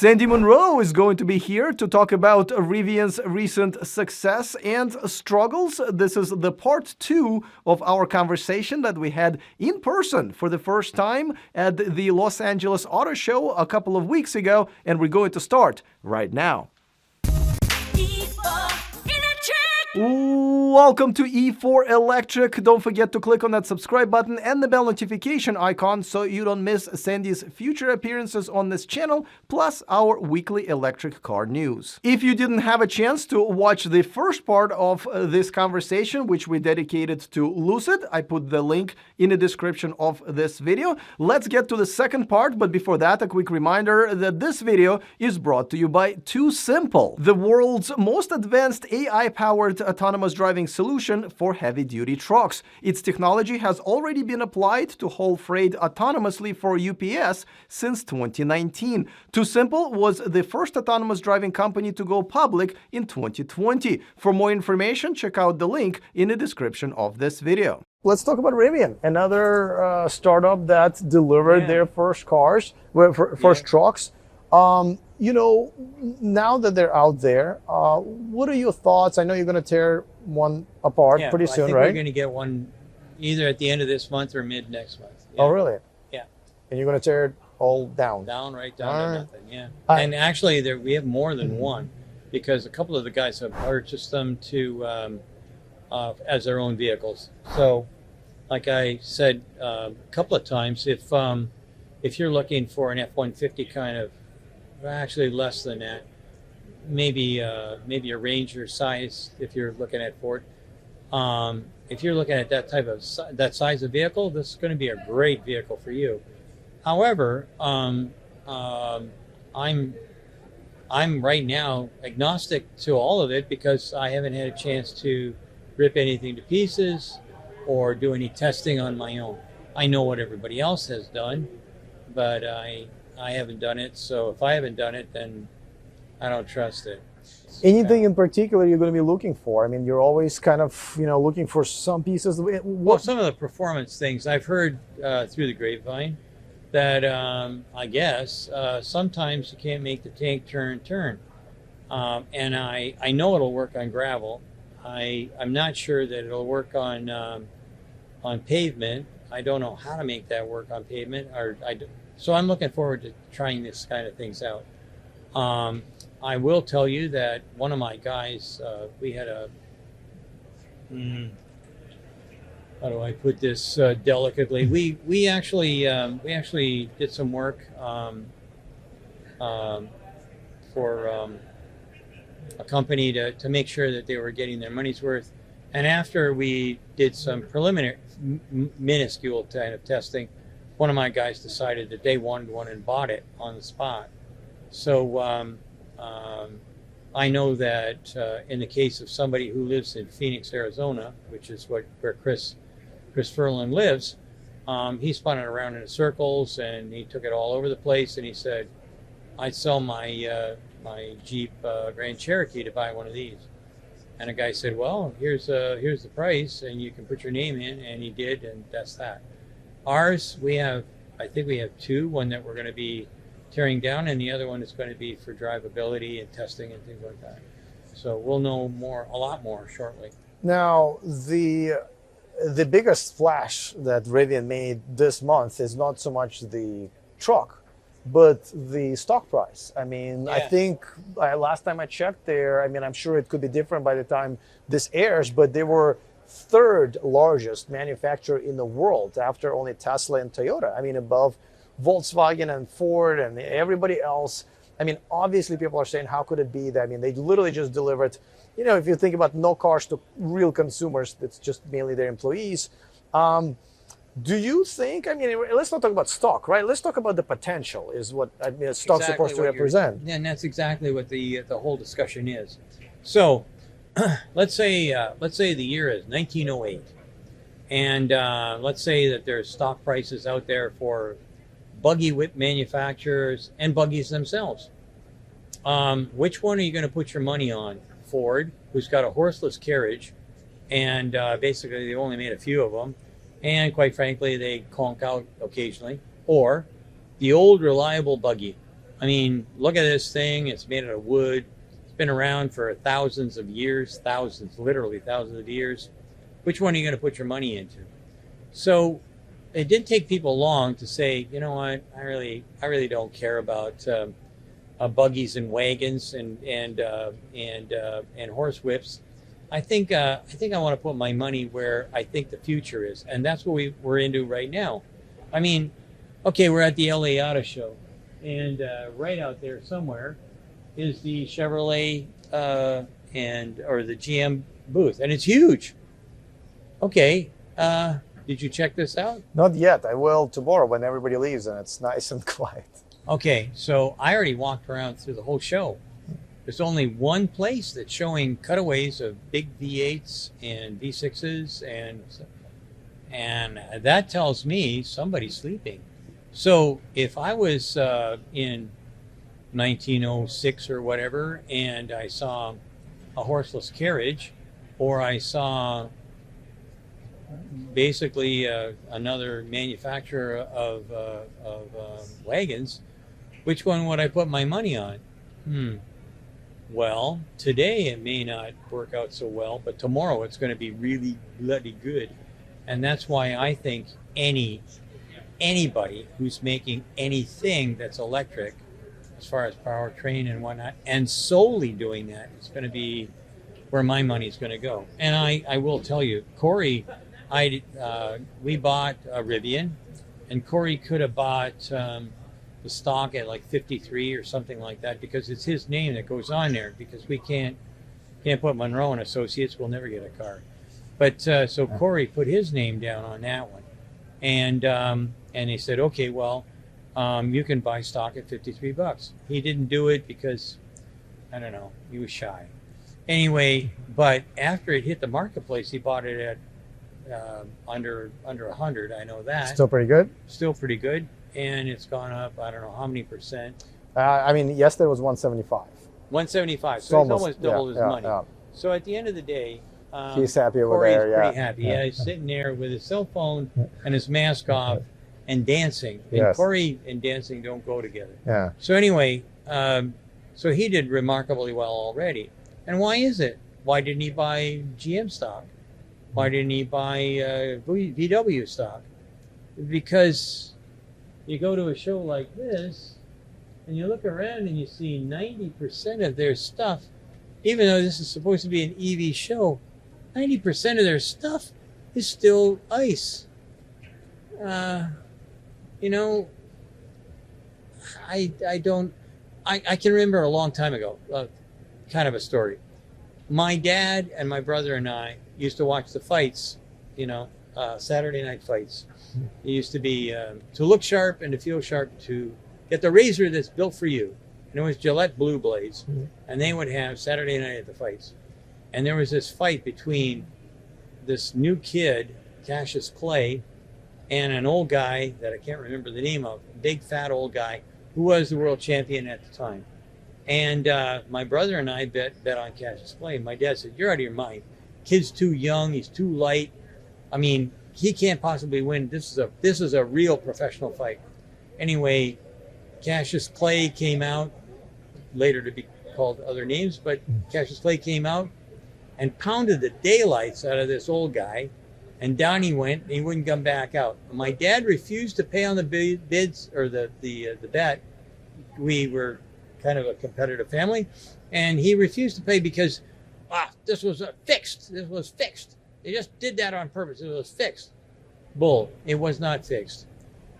Sandy Munro is going to be here to talk about Rivian's recent success and struggles. This is the part 2 of our conversation that we had in person for the first time at the Los Angeles Auto Show a couple of weeks ago, and we're going to start right now. Welcome to E4 Electric. Don't forget to click on that subscribe button and the bell notification icon so you don't miss Sandy's future appearances on this channel, plus our weekly electric car news. If you didn't have a chance to watch the first part of this conversation, which we dedicated to Lucid, I put the link in the description of this video. Let's get to the second part, but before that, a quick reminder that this video is brought to you by Too Simple, the world's most advanced AI-powered autonomous driving solution for heavy-duty trucks. Its technology has already been applied to haul freight autonomously for UPS since 2019. Too Simple was the first autonomous driving company to go public in 2020. For more information, check out the link in the description of this video. Let's talk about Rivian, another startup that delivered their first cars, first trucks. You know, now that they're out there, what are your thoughts? I know you're going to tear one apart pretty soon, right? We're going to get one either at the end of this month or mid next month. Oh, really? Yeah. And you're going to tear it all down? Right down to nothing, yeah. And actually, we have more than one, because a couple of the guys have purchased them to as their own vehicles. So, like I said a couple of times, if you're looking for an F-150 kind of, actually less than that, maybe a Ranger size if you're looking at Ford. If you're looking at that type of that size of vehicle, this is going to be a great vehicle for you. However, I'm right now agnostic to all of it because I haven't had a chance to rip anything to pieces or do any testing on my own. I know what everybody else has done, but I haven't done it, so if I haven't done it, then I don't trust it. Anything in particular you're going to be looking for? I mean, you're always kind of, looking for some pieces. Well, some of the performance things I've heard through the grapevine that I guess sometimes you can't make the tank turn. And I know it'll work on gravel. I'm not sure that it'll work on pavement. I don't know how to make that work on pavement, so I'm looking forward to trying this kind of things out. I will tell you that one of my guys, we had a, how do I put this delicately? We actually did some work for a company to make sure that they were getting their money's worth. And after we did some preliminary, minuscule kind of testing, one of my guys decided that they wanted one and bought it on the spot. So I know that in the case of somebody who lives in Phoenix, Arizona, which is where Chris Furlan lives, he spun it around in circles and he took it all over the place. And he said, "I'd sell my my Jeep Grand Cherokee to buy one of these." And a guy said, "Well, here's the price, and you can put your name in." And he did, and that's that. Ours, I think we have two, one that we're going to be tearing down, and the other one is going to be for drivability and testing and things like that. So we'll know a lot more shortly. Now, the biggest splash that Rivian made this month is not so much the truck, but the stock price. I mean, I think last time I checked there, I mean, I'm sure it could be different by the time this airs, but they were third largest manufacturer in the world after only Tesla and Toyota. I mean, above Volkswagen and Ford and everybody else. I mean, obviously people are saying, how could it be that? I mean, they literally just delivered, if you think about no cars to real consumers, it's just mainly their employees. Do you think, I mean, let's not talk about stock, right? Let's talk about the potential is what stock's supposed to represent. And that's exactly what the whole discussion is. So let's say the year is 1908, and let's say that there's stock prices out there for buggy whip manufacturers and buggies themselves. Which one are you going to put your money on? Ford, who's got a horseless carriage, and basically they only made a few of them, and quite frankly they conk out occasionally, or the old reliable buggy. I mean, look at this thing. It's made out of wood. It's been around for thousands of years, literally thousands of years. Which one are you going to put your money into? So it didn't take people long to say, you know what, I really don't care about buggies and wagons and horse whips. I think I want to put my money where I think the future is, and that's what we're into right now. I mean, okay, we're at the LA Auto Show, and right out there somewhere is the Chevrolet or the GM booth, and it's huge. Okay, did you check this out? Not yet. I will tomorrow when everybody leaves and it's nice and quiet. Okay, so I already walked around through the whole show. There's only one place that's showing cutaways of big V8s and V6s, and that tells me somebody's sleeping. So if I was in 1906 or whatever, and I saw a horseless carriage, or I saw basically another manufacturer of wagons, which one would I put my money on? Well, today it may not work out so well, but tomorrow it's going to be really bloody good. And that's why I think anybody who's making anything that's electric, as far as powertrain and whatnot, and solely doing that, it's going to be where my money's going to go. And I will tell you, Corey, we bought a Rivian, and Corey could have bought the stock at like 53 or something like that, because it's his name that goes on there, because we can't put Munro and Associates. We'll never get a car. But so Corey put his name down on that one, and he said, okay, well, you can buy stock at $53. He didn't do it because, I don't know, he was shy. Anyway, but after it hit the marketplace, he bought it at under 100. I know that. Still pretty good? Still pretty good. And it's gone up, I don't know how many percent. I mean, yesterday was 175. 175. So it's almost doubled his money. Yeah. So at the end of the day, he's happy over Corey's there. pretty happy. Yeah, he's sitting there with his cell phone and his mask off and dancing. And Yes. Corey and dancing don't go together. Yeah. So anyway, so he did remarkably well already. And why is it? Why didn't he buy GM stock? Why didn't he buy VW stock? Because you go to a show like this, and you look around and you see 90% of their stuff, even though this is supposed to be an EV show, 90% of their stuff is still ICE. You know, I can remember a long time ago, kind of a story. My dad and my brother and I used to watch the fights, Saturday night fights. It used to be to look sharp and to feel sharp, to get the razor that's built for you. And it was Gillette Blue Blades. And they would have Saturday night at the fights. And there was this fight between this new kid, Cassius Clay, and an old guy that I can't remember the name of, big fat old guy, who was the world champion at the time. And my brother and I bet on Cassius Clay. My dad said, "You're out of your mind. Kid's too young. He's too light. I mean, he can't possibly win. This is a real professional fight." Anyway, Cassius Clay came out, later to be called other names, but Cassius Clay came out and pounded the daylights out of this old guy, and down he went, and he wouldn't come back out. My dad refused to pay on the bids, or the bet. We were kind of a competitive family, and he refused to pay because this was fixed. This was fixed. They just did that on purpose. It was fixed. Bull. It was not fixed.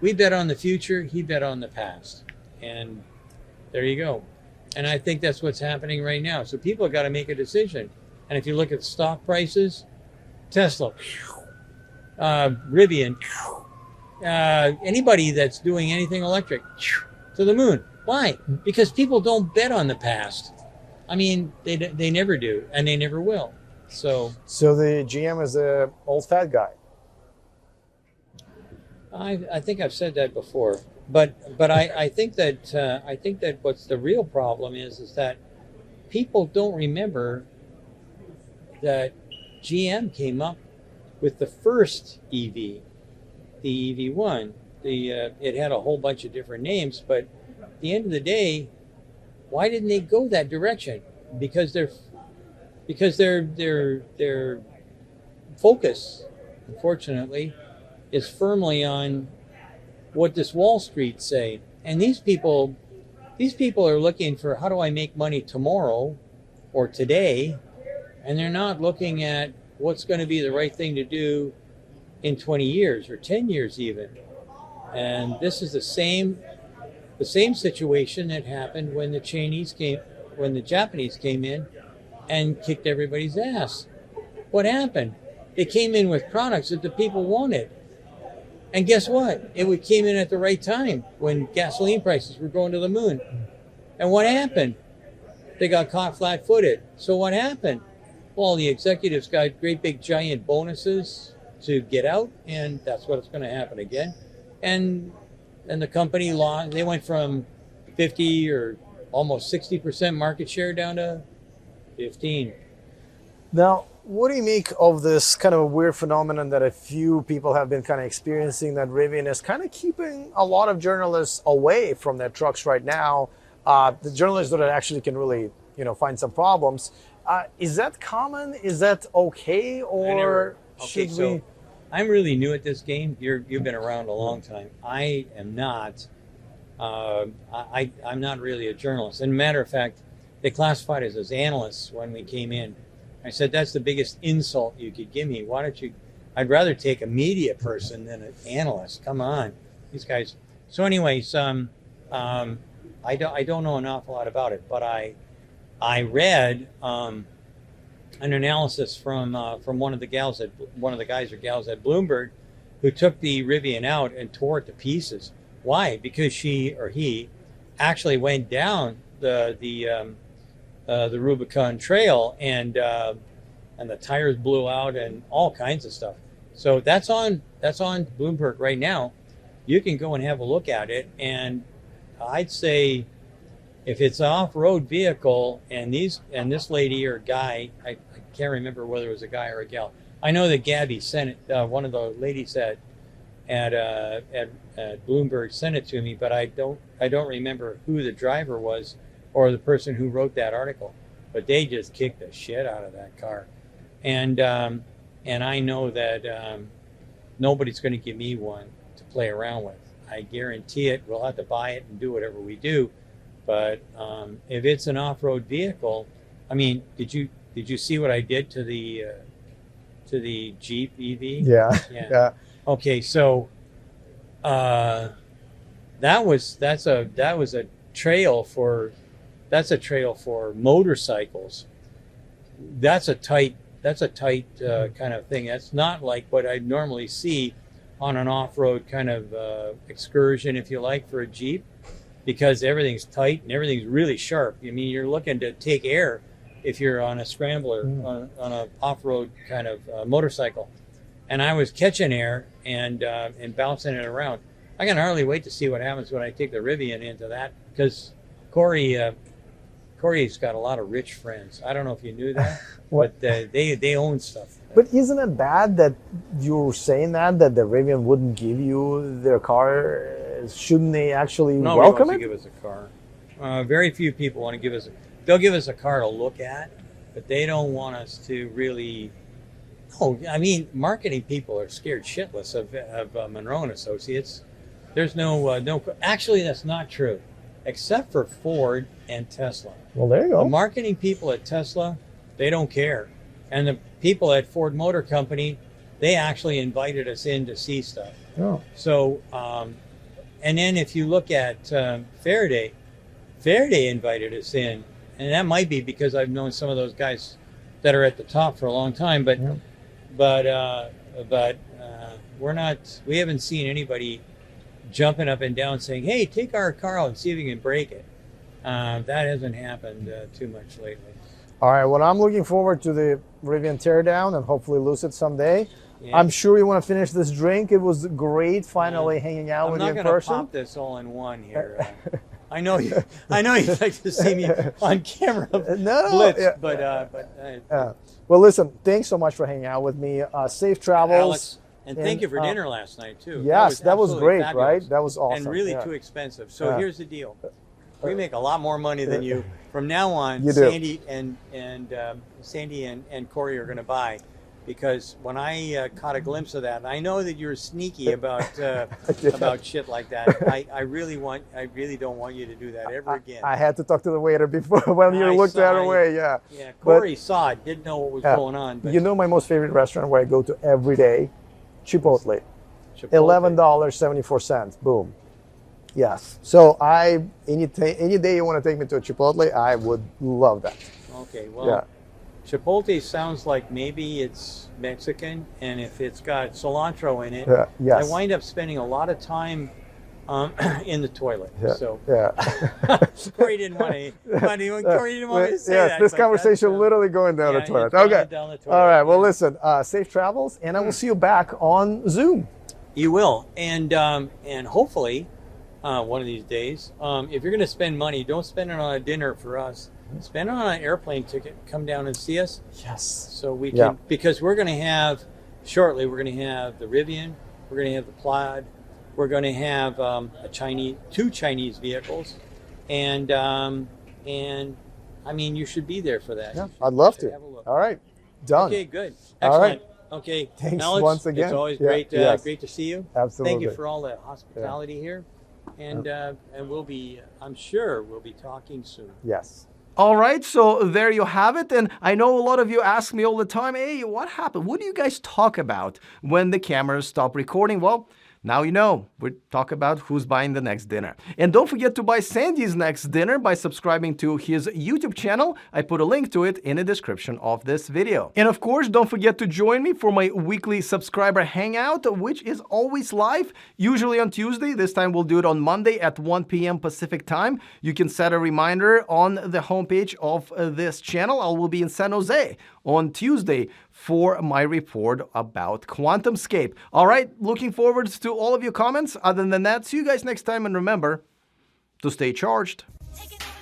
We bet on the future. He bet on the past. And there you go. And I think that's what's happening right now. So people have got to make a decision. And if you look at stock prices, Tesla, Rivian, anybody that's doing anything electric, to the moon. Why? Because people don't bet on the past. I mean, they never do, and they never will. So the GM is the old fat guy. I think I've said that before, but I think that what's the real problem is that people don't remember that GM came up with the first EV, the EV1. It had a whole bunch of different names, but at the end of the day, why didn't they go that direction? Because their focus, unfortunately, is firmly on what does Wall Street say. And these people are looking for, how do I make money tomorrow or today? And they're not looking at what's going to be the right thing to do in 20 years or 10 years even. And this is the same situation that happened when the Japanese came in and kicked everybody's ass. What happened? They came in with products that the people wanted. And guess what? It came in at the right time when gasoline prices were going to the moon. And what happened? They got caught flat-footed. So what happened? Well, the executives got great big giant bonuses to get out, and that's what's going to happen again. And the company lost. They went from 50 or almost 60% market share down to 15. Now, what do you make of this kind of weird phenomenon that a few people have been kind of experiencing, that Rivian is kind of keeping a lot of journalists away from their trucks right now? The journalists that actually can really, find some problems. Is that common? Is that okay? Or should we? I'm really new at this game. You've been around a long time. I am not. I'm not really a journalist. And matter of fact, they classified us as analysts when we came in. I said, that's the biggest insult you could give me. Why don't you? I'd rather take a media person than an analyst. Come on, these guys. So, anyways, I don't know an awful lot about it, but I read an analysis from one of the guys or gals at Bloomberg, who took the Rivian out and tore it to pieces. Why? Because she or he actually went down the Rubicon Trail and the tires blew out and all kinds of stuff. So that's on Bloomberg right now. You can go and have a look at it, and I'd say if it's an off-road vehicle and this lady or guy, I can't remember whether it was a guy or a gal. I know that Gabby sent it. One of the ladies at Bloomberg sent it to me, but I don't remember who the driver was or the person who wrote that article. But they just kicked the shit out of that car, and I know that nobody's going to give me one to play around with. I guarantee it. We'll have to buy it and do whatever we do. But if it's an off-road vehicle, I mean, did you see what I did to the Jeep EV? Yeah. Okay, so that was a trail for motorcycles. That's a tight kind of thing. That's not like what I normally see on an off-road kind of excursion, if you like, for a Jeep, because everything's tight and everything's really sharp. I mean, you're looking to take air if you're on a scrambler, on a off-road kind of motorcycle. And I was catching air and bouncing it around. I can hardly wait to see what happens when I take the Rivian into that, because Corey's got a lot of rich friends. I don't know if you knew that, but they own stuff. But isn't it bad that you're saying that the Rivian wouldn't give you their car? Shouldn't they actually welcome it? Nobody wants to give us a car. Very few people want to give us. They'll give us a car to look at, but they don't want us to really. Oh, I mean, marketing people are scared shitless of Munro and Associates. There's no. Actually, that's not true, except for Ford and Tesla. Well, there you go. The marketing people at Tesla, they don't care. And the people at Ford Motor Company, they actually invited us in to see stuff. Oh. So, and then if you look at Faraday invited us in. And that might be because I've known some of those guys that are at the top for a long time. But, we're not, we haven't seen anybody jumping up and down saying, hey, take our car out and see if you can break it. That hasn't happened too much lately. All right, well, I'm looking forward to the Rivian teardown and hopefully lose it someday. Yeah. I'm sure you want to finish this drink. It was great finally hanging out with you in person. I'm not going to pop this all in one here. I know you'd like to see me on camera blitz, but well, listen, thanks so much for hanging out with me. Safe travels. Alex, And thank you for dinner last night too. Yes, that was absolutely great, fabulous. right? That was awesome. And really yeah. too expensive. So Yeah. here's the deal: we make a lot more money than you. From now on, You do. Sandy and Corey are going to buy, because when I caught a glimpse of that, and I know that you're sneaky about about shit like that. I really don't want you to do that ever again. I had to talk to the waiter before when you looked that away. Yeah. Yeah, Corey saw it, didn't know what was going on. But You know my most favorite restaurant where I go to every day? Chipotle. Chipotle. $11.74. Boom. Yes. So any day you want to take me to a Chipotle, I would love that. Okay, well, Yeah. Chipotle sounds like maybe it's Mexican, and if it's got cilantro in it, Yes. I wind up spending a lot of time in the toilet. Yeah. So Yeah. Corey didn't want to. Corey didn't want me to say yes, that. this but conversation that's, literally going down yeah, the toilet. it's going Okay. down the toilet, All right. Well, yeah. listen. Safe travels, and I will see you back on Zoom. You will, and hopefully, one of these days, if you're going to spend money, don't spend it on a dinner for us. Spend it on an airplane ticket. Come down and see us. Yes. So we can, because we're going to have shortly. We're going to have the Rivian. We're going to have the Plaid. We're going to have two Chinese vehicles, and I mean, you should be there for that. Yeah, I'd love to. Have a look. All right. Done. Okay, good. All Excellent. right. Okay. Thanks Alex, once again. It's always Yeah, great, yes. great to see you. Absolutely. Thank you for all the hospitality here, and we'll be. I'm sure we'll be talking soon. Yes. All right, so there you have it. And I know a lot of you ask me all the time, hey, what happened? What do you guys talk about when the cameras stop recording? Well, now you know. We talk about who's buying the next dinner. And don't forget to buy Sandy's next dinner by subscribing to his YouTube channel. I put a link to it in the description of this video. And of course, don't forget to join me for my weekly subscriber hangout, which is always live, usually on Tuesday. This time we'll do it on Monday at 1 p.m. Pacific time. You can set a reminder on the homepage of this channel. I will be in San Jose on Tuesday for my report about QuantumScape. All right, looking forward to all of your comments. Other than that, see you guys next time, and remember to stay charged. Taking over